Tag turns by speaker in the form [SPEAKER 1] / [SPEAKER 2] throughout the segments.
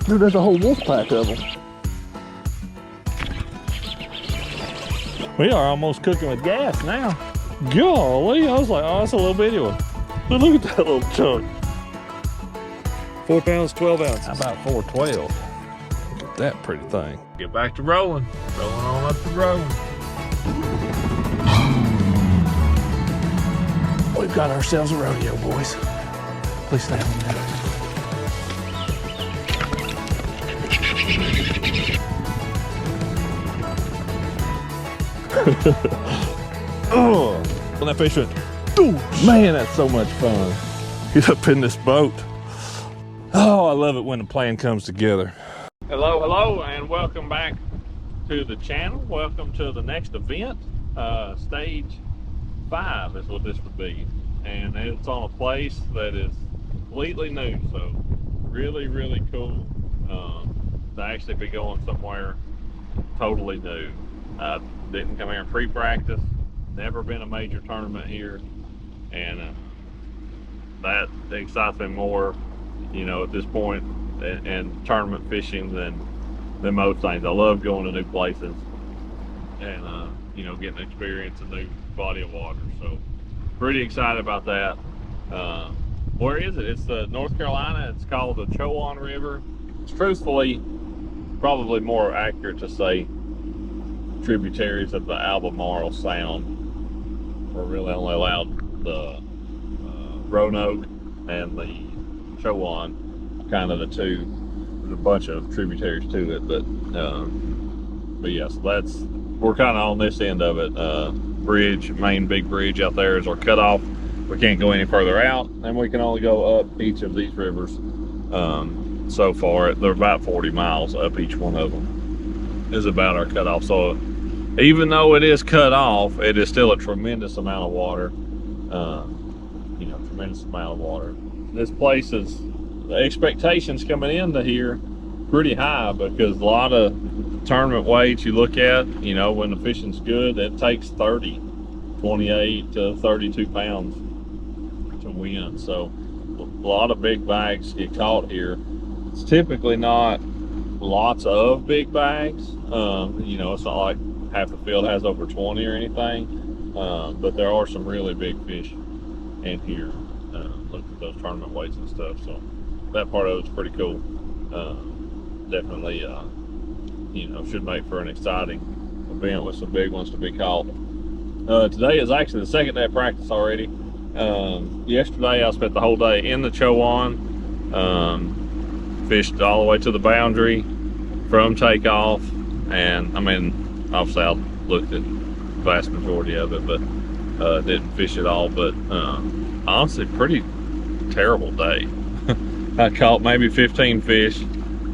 [SPEAKER 1] Dude, there's a whole wolf pack of them. We are almost cooking with gas now. Golly, I was like, oh, that's a little bitty one. But look at that little chunk.
[SPEAKER 2] 4 pounds, 12 ounces.
[SPEAKER 1] How about 412? Look at that pretty thing. Get back to rolling. Rolling on up the road. We've got ourselves a rodeo, boys. Please stay on that. Oh, when that fish went, man, that's so much fun. Get up in this boat. Oh, I love it when the plan comes together. Hello, hello, and welcome back to the channel. Welcome to the next event. Stage 5 is what this would be. And it's on a place that is completely new, so really, really cool to actually be going somewhere totally new. Didn't come here in pre-practice, never been a major tournament here, and that excites me more, you know, at this point in tournament fishing than most things. I love going to new places and you know, getting experience in a new body of water. So pretty excited about that. Where is it? It's North Carolina. It's called the Chowan River. It's truthfully probably more accurate to say tributaries of the Albemarle Sound. We're really only allowed the Roanoke and the Chowan, kind of the two. There's a bunch of tributaries to it, but yes, we're kind of on this end of it. Bridge, main big bridge out there is our cutoff. We can't go any further out, and we can only go up each of these rivers. So far, they're about 40 miles up each one of them is about our cutoff. So even though it is cut off, it is still a tremendous amount of water. You know, tremendous amount of water. This place is, the expectations coming into here pretty high, because a lot of tournament weights you look at, you know, when the fishing's good, it takes 28 to 32 pounds to win. So a lot of big bags get caught here. It's typically not lots of big bags. You know, it's not like half the field has over 20 or anything, but there are some really big fish in here. Look at those tournament weights and stuff. So that part of it's pretty cool. Definitely, you know, should make for an exciting event with some big ones to be caught. Today is actually the second day of practice already. Yesterday I spent the whole day in the Chowan, fished all the way to the boundary from takeoff, and I mean, obviously I looked at the vast majority of it, but didn't fish it all. But honestly, pretty terrible day. I caught maybe 15 fish. I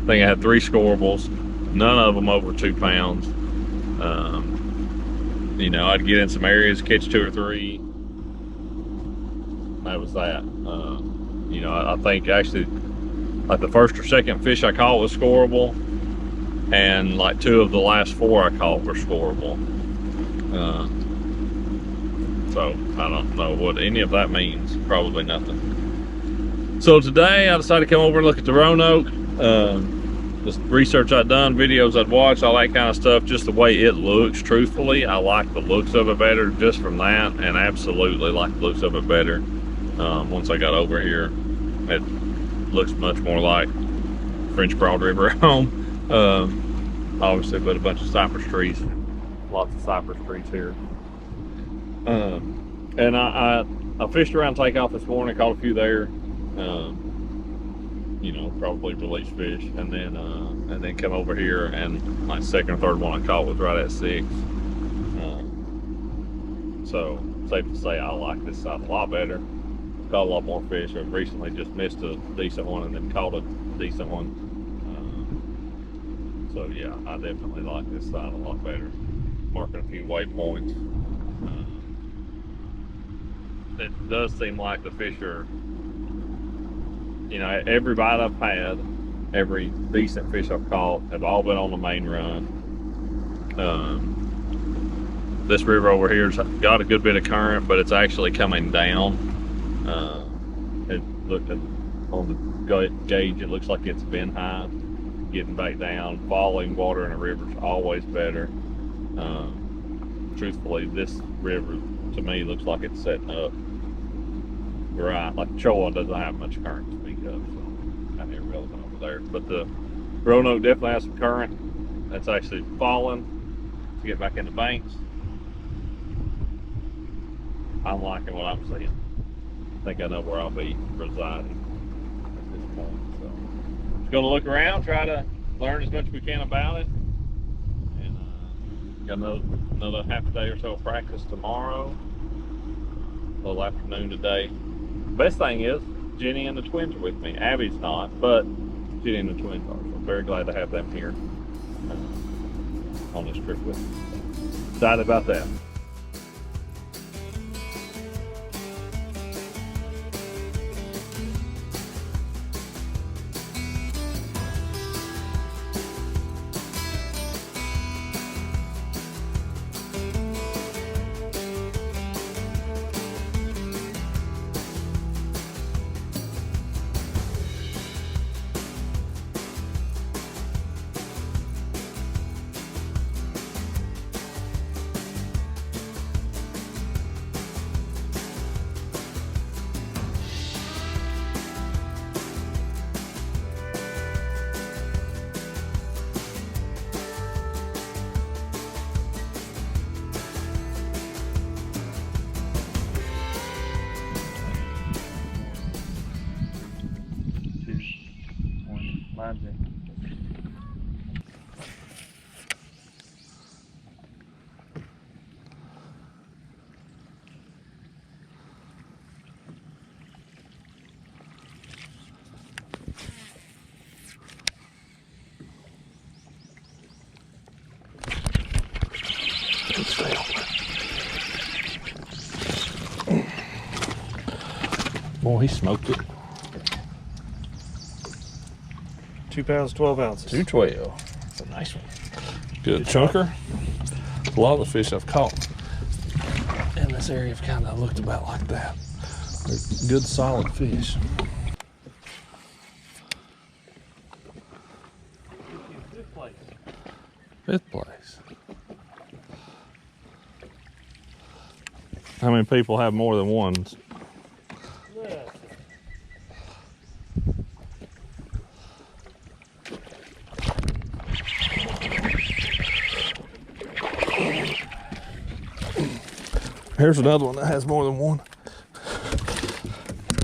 [SPEAKER 1] think I had 3 scorables, none of them over 2 pounds. You know, I'd get in some areas, catch 2 or 3. That was that. You know, I think actually like the first or second fish I caught was scoreable, and like 2 of the last 4 I caught were scoreable. So I don't know what any of that means. Probably nothing. So today I decided to come over and look at the Roanoke. Just research I'd done, videos I'd watched, all that kind of stuff, just the way it looks. Truthfully, I like the looks of it better just from that, and absolutely like the looks of it better. Once I got over here, it looks much more like French Broad River at home. Obviously, but a bunch of cypress trees, lots of cypress trees here. And I fished around takeoff this morning, caught a few there. You know, probably release fish, and then come over here, and my second or third one I caught was right at 6. So safe to say I like this side a lot better. Caught a lot more fish. I've recently just missed a decent one and then caught a decent one. So yeah, I definitely like this side a lot better. Marking a few waypoints. It does seem like the fish are, you know, every bite I've had, every decent fish I've caught have all been on the main run. This river over here's got a good bit of current, but it's actually coming down. It looked on the gauge, it looks like it's been high. getting bait down. Falling water in a river is always better. Truthfully, this river to me looks like it's setting up right. Like Chowan doesn't have much current to speak of, so kind of irrelevant over there. But the Roanoke definitely has some current. That's actually falling to get back in the banks. I'm liking what I'm seeing. I think I know where I'll be residing at this point. So just going to look around, try to learn as much as we can about it. And got another half a day or so of practice tomorrow. A little afternoon today. Best thing is Jenny and the twins are with me. Abby's not, but Jenny and the twins are. So I'm very glad to have them here on this trip with me. Excited about that. Boy, he smoked it.
[SPEAKER 2] 2 pounds, 12 ounces.
[SPEAKER 1] 212. That's a nice one. Good chunker. A lot of the fish I've caught in this area have kind of looked about like that. They're good, solid fish. Fifth place. How many people have more than one? Here's another one that has more than one.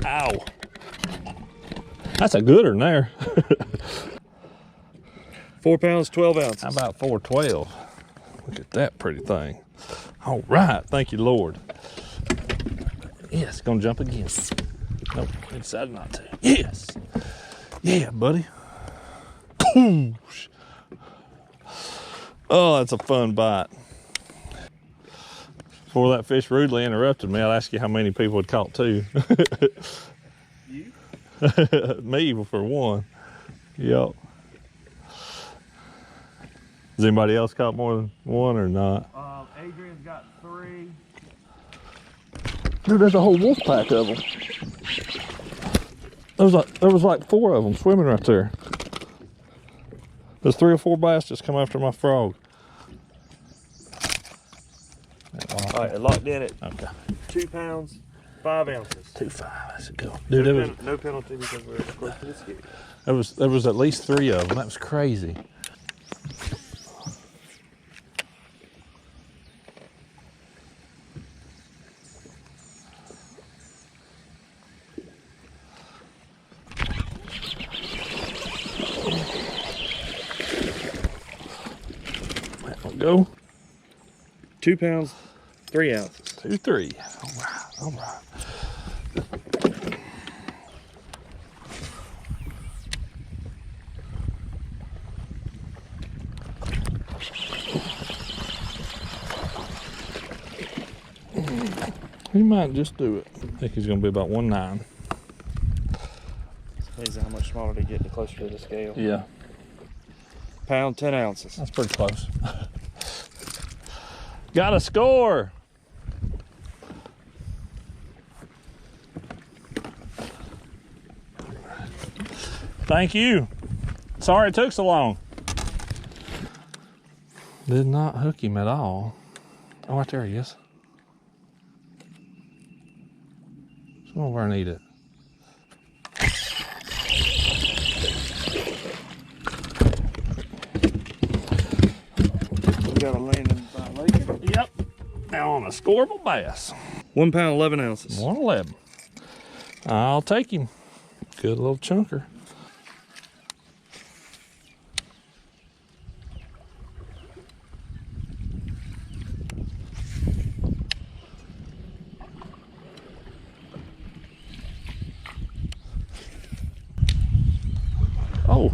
[SPEAKER 1] Ow. That's a good one there.
[SPEAKER 2] 4 pounds, 12 ounces.
[SPEAKER 1] How about 412? Look at that pretty thing. All right, thank you, Lord. Yes, gonna jump again. Nope, I decided not to. Yes. Yeah, buddy. Oh, that's a fun bite. Before that fish rudely interrupted me, I'd ask you how many people had caught two.
[SPEAKER 2] You?
[SPEAKER 1] Me, for one. Yep. Has anybody else caught more than one or not?
[SPEAKER 2] Adrian's got 3.
[SPEAKER 1] Dude, there's a whole wolf pack of them. There was like 4 of them swimming right there. There's 3 or 4 bass just come after my frog.
[SPEAKER 2] All right, locked in at
[SPEAKER 1] Okay.
[SPEAKER 2] 2 pounds, 5 ounces.
[SPEAKER 1] 2.5. That's a go. Dude,
[SPEAKER 2] No penalty because we're close to the scale.
[SPEAKER 1] there was at least 3 of them. That was crazy. That'll go.
[SPEAKER 2] 2 pounds, 3 ounces.
[SPEAKER 1] 2, 3. All right, all right. He might just do it. I think he's going to be about 1.9.
[SPEAKER 2] It's amazing how much smaller they get the closer to the scale.
[SPEAKER 1] Yeah.
[SPEAKER 2] Pound, 10 ounces.
[SPEAKER 1] That's pretty close. Got a score. Thank you. Sorry it took so long. Did not hook him at all. Oh, right there he is. Come over and eat it.
[SPEAKER 2] We got a landing violation.
[SPEAKER 1] Yep. Now on a scoreable bass.
[SPEAKER 2] 1 pound, 11 ounces.
[SPEAKER 1] 111. I'll take him. Good little chunker. Oh.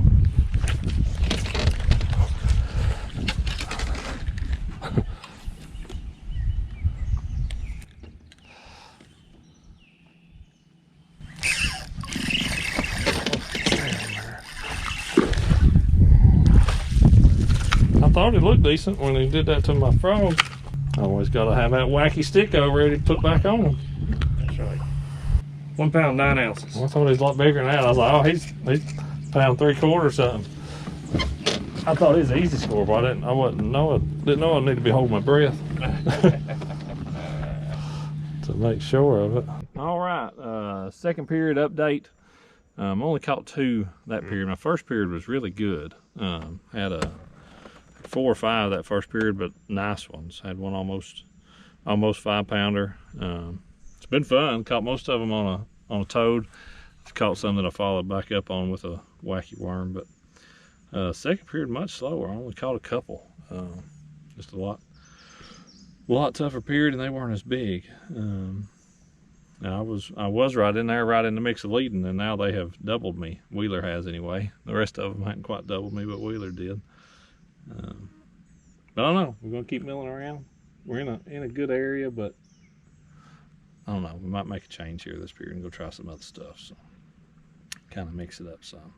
[SPEAKER 1] I thought it looked decent when he did that to my frog. I always got to have that wacky stick over ready to put back on him.
[SPEAKER 2] That's right. 1 pound, 9 ounces.
[SPEAKER 1] I thought he was a lot bigger than that. I was like, oh, he's pound 3/4 or something. I thought he was an easy score, but I didn't know I need to be holding my breath to make sure of it. All right, second period update. Only caught 2 that period. My first period was really good. Had a 4 or 5 that first period, but nice ones. Had one almost 5-pounder. It's been fun. Caught most of them on a toad. Caught some that I followed back up on with a wacky worm, but second period much slower. I only caught a couple. Just a lot tougher period, and they weren't as big. I was right in there, right in the mix of leading, and now they have doubled me. Wheeler has anyway. The rest of them hadn't quite doubled me, but Wheeler did. But I don't know. We're gonna keep milling around. We're in a good area, but I don't know. We might make a change here this period and go try some other stuff. So kind of mix it up some.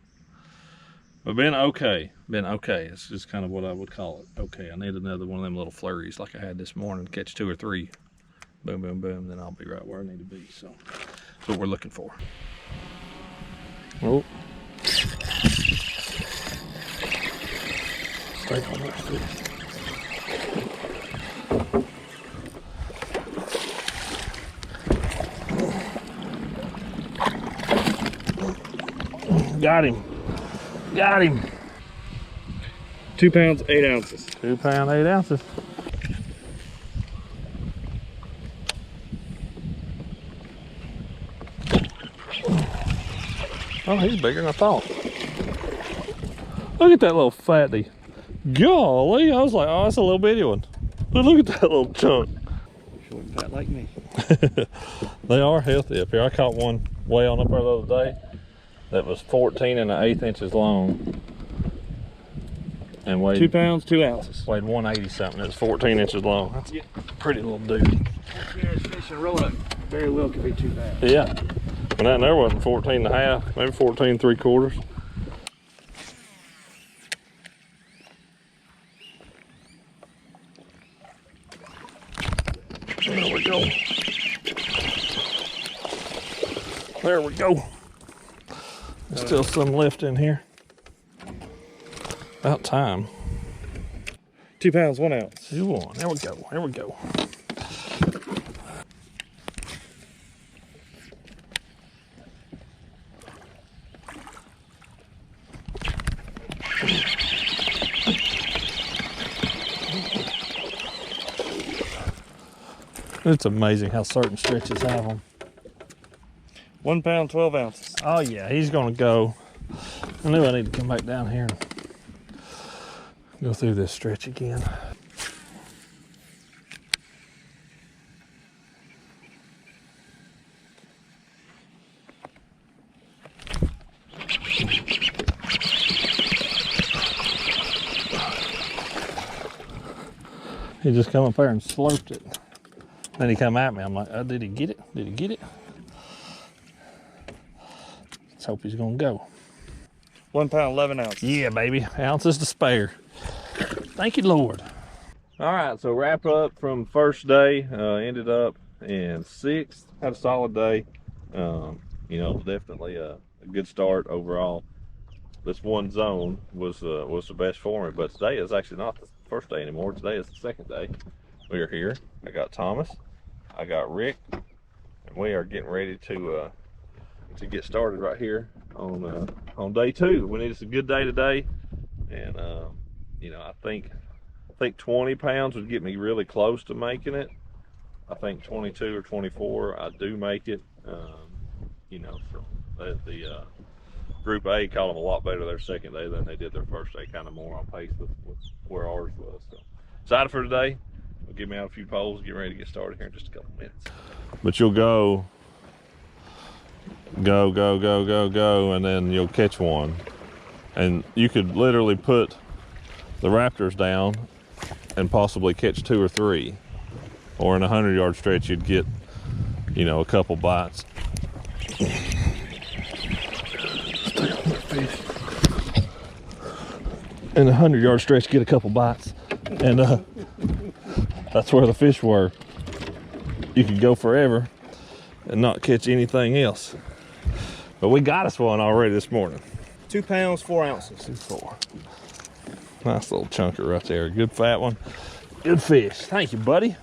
[SPEAKER 1] But been okay. It's just kind of what I would call it. Okay, I need another one of them little flurries like I had this morning. Catch 2 or 3. Boom, boom, boom. Then I'll be right where I need to be. So that's what we're looking for. Oh. Stay on that fish. Got him.
[SPEAKER 2] 2 pounds, 8 ounces.
[SPEAKER 1] 2 pound, 8 ounces. Oh, he's bigger than I thought. Look at that little fatty. Golly, I was like, oh, that's a little bitty one. But look at that little chunk.
[SPEAKER 2] Short and fat like me.
[SPEAKER 1] They are healthy up here. I caught one way on up there the other day that was 14 1/8 inches long and weighed
[SPEAKER 2] 2 pounds, 2 ounces.
[SPEAKER 1] Weighed 180 something. It was 14 inches long. That's a pretty little dude.
[SPEAKER 2] Fish and roll up very well could be 2 pounds.
[SPEAKER 1] Yeah, and that there wasn't 14 1/2, maybe 14 3/4. There we go. There we go. There's still some left in here. About time.
[SPEAKER 2] 2 pounds, 1 ounce.
[SPEAKER 1] 2 1. There we go. There we go. It's amazing how certain stretches have them.
[SPEAKER 2] 1 pound, 12 ounces.
[SPEAKER 1] Oh yeah, he's gonna go. I knew I need to come back down here and go through this stretch again. He just come up there and slurped it. Then he come at me. I'm like, oh, did he get it? Did he get it? Let's hope he's gonna go.
[SPEAKER 2] 1 pound, 11 ounces.
[SPEAKER 1] Yeah, baby. Ounces to spare. Thank you, Lord. All right, so wrap up from first day. Ended up in 6th. Had a solid day. You know, definitely a good start overall. this one zone was the best for me. But today is actually not the first day anymore. Today is the second day. We are here. I got Thomas, I got Rick, and we are getting ready to get started right here on day 2. We need us a good day today, and you know, I think 20 pounds would get me really close to making it. I think 22 or 24 I do make it. You know, so the Group A called them a lot better their second day than they did their first day, kind of more on pace with where ours was. So excited for today. We'll give me out a few poles, get ready to get started here in just a couple minutes. But you'll go, and then you'll catch one. And you could literally put the raptors down and possibly catch 2 or 3. Or in a 100-yard stretch, you'd get, you know, a couple bites. Stay on that fish. In a 100-yard stretch, get a couple bites. And that's where the fish were. You could go forever and not catch anything else. But we got us one already this morning.
[SPEAKER 2] 2 pounds, 4 ounces.
[SPEAKER 1] 2, 4. Nice little chunker right there. Good fat one. Good fish. Thank you, buddy.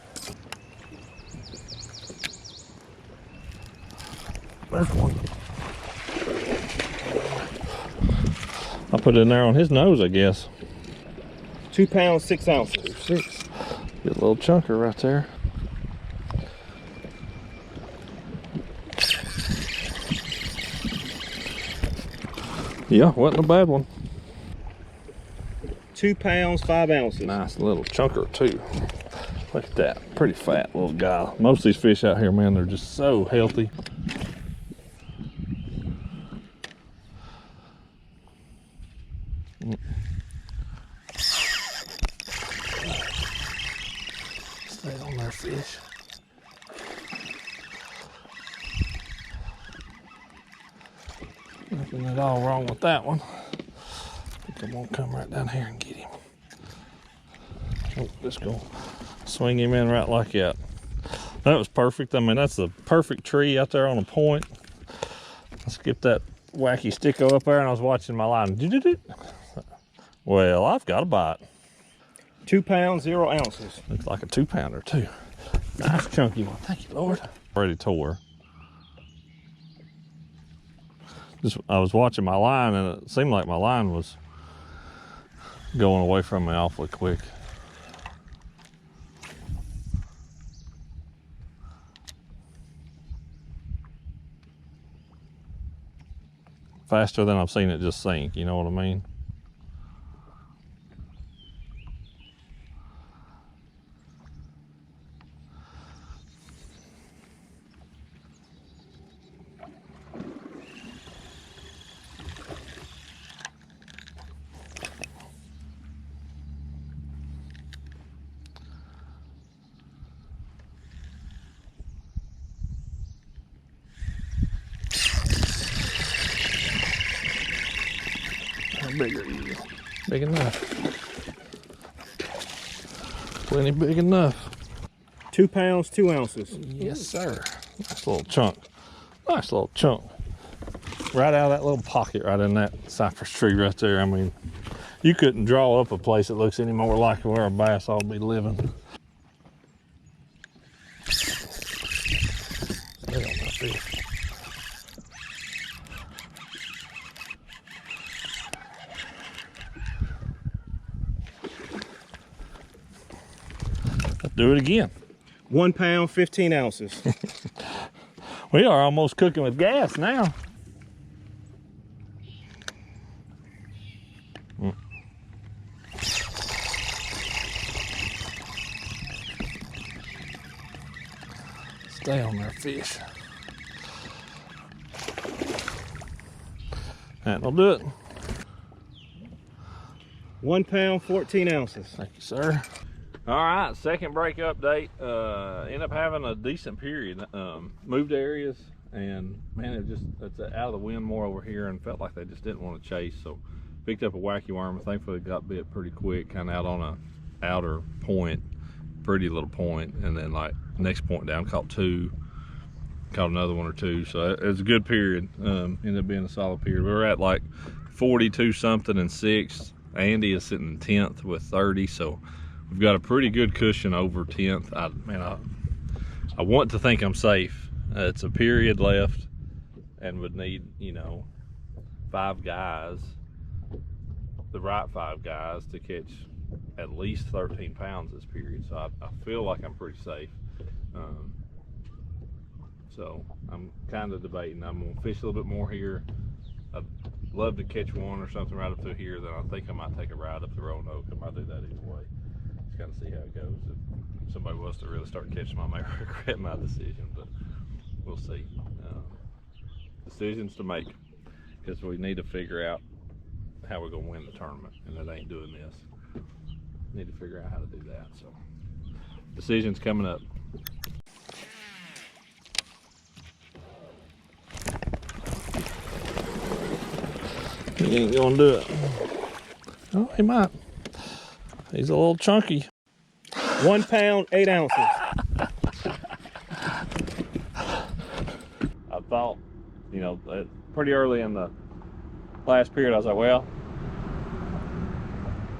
[SPEAKER 1] There's one. I put it in there on his nose, I guess.
[SPEAKER 2] 2 pounds, 6 ounces.
[SPEAKER 1] 6. Good little chunker right there. Yeah, wasn't a bad one.
[SPEAKER 2] 2 pounds, 5 ounces.
[SPEAKER 1] Nice little chunker too. Look at that, pretty fat little guy. Most of these fish out here, man, they're just so healthy. Stay on there, fish. Nothing at all wrong with that one. I think I'm gonna come right down here and get him. Oh, just gonna swing him in right like that. That was perfect. I mean, that's the perfect tree out there on a point. I skipped that wacky sticko up there and I was watching my line. Well, I've got a bite.
[SPEAKER 2] 2 pounds, 0 ounces.
[SPEAKER 1] Looks like a 2-pounder too. Nice chunky one. Thank you, Lord. Already tore. I was watching my line and it seemed like my line was going away from me awfully quick. Faster than I've seen it just sink, you know what I mean? Big are you? Big enough. Plenty big enough.
[SPEAKER 2] 2 pounds, 2 ounces.
[SPEAKER 1] Yes, sir. Nice little chunk. Nice little chunk. Right out of that little pocket right in that cypress tree right there. I mean, you couldn't draw up a place that looks any more like where a bass ought to be living. Stay on that fish. Do it again.
[SPEAKER 2] 1 pound, 15 ounces.
[SPEAKER 1] We are almost cooking with gas now. Stay on there, fish. That'll do it.
[SPEAKER 2] 1 pound, 14 ounces.
[SPEAKER 1] Thank you, sir. All right, second break update. Ended up having a decent period. Moved areas, and man, it's out of the wind more over here, and felt like they just didn't want to chase. So picked up a wacky worm. Thankfully, got bit pretty quick, kind of out on a outer point, pretty little point, and then like next point down, caught 2, caught another 1 or 2. So it was a good period. Ended up being a solid period. We were at like 42 something in 6th. Andy is sitting in 10th with 30, so we've got a pretty good cushion over 10th. I want to think I'm safe. It's a period left and would need, you know, 5 guys, the right 5 guys to catch at least 13 pounds this period. So I feel like I'm pretty safe. So I'm kind of debating. I'm gonna fish a little bit more here. I'd love to catch one or something right up through here. Then I think I might take a ride up the Roanoke. I might do that either way. Just kind of see how it goes. If somebody was to really start catching them, I may regret my decision, but we'll see. Decisions to make, because we need to figure out how we're gonna win the tournament, and it ain't doing this. Need to figure out how to do that. So decisions coming up. He ain't gonna do it. Oh, he might. He's a little chunky.
[SPEAKER 2] 1 pound, 8 ounces.
[SPEAKER 1] I thought, you know, pretty early in the last period, I was like, well,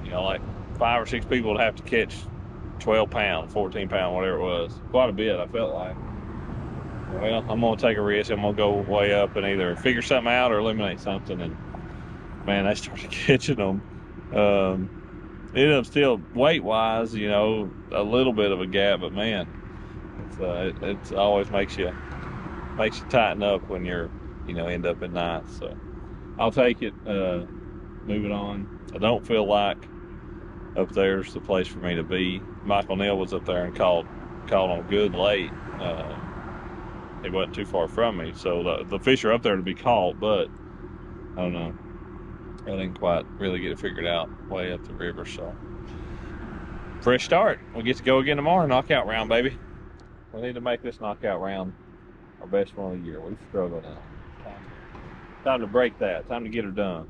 [SPEAKER 1] you know, like 5 or 6 people would have to catch 12 pound, 14 pound, whatever it was. Quite a bit, I felt like. Well, I'm gonna take a risk. I'm gonna go way up and either figure something out or eliminate something. And man, they started catching them. Ended up still weight-wise, you know, a little bit of a gap, but man, it's always makes you tighten up when you're, you know, end up at night. So I'll take it. Moving on. I don't feel like up there's the place for me to be. Michael Neal was up there and called on good late. He wasn't too far from me, so the fish are up there to be caught, but I don't know. I didn't quite really get it figured out way up the river, so. Fresh start. We get to go again tomorrow, knockout round, baby. We need to make this knockout round our best one of the year. We've struggled now. Time to break that. Time to get her done.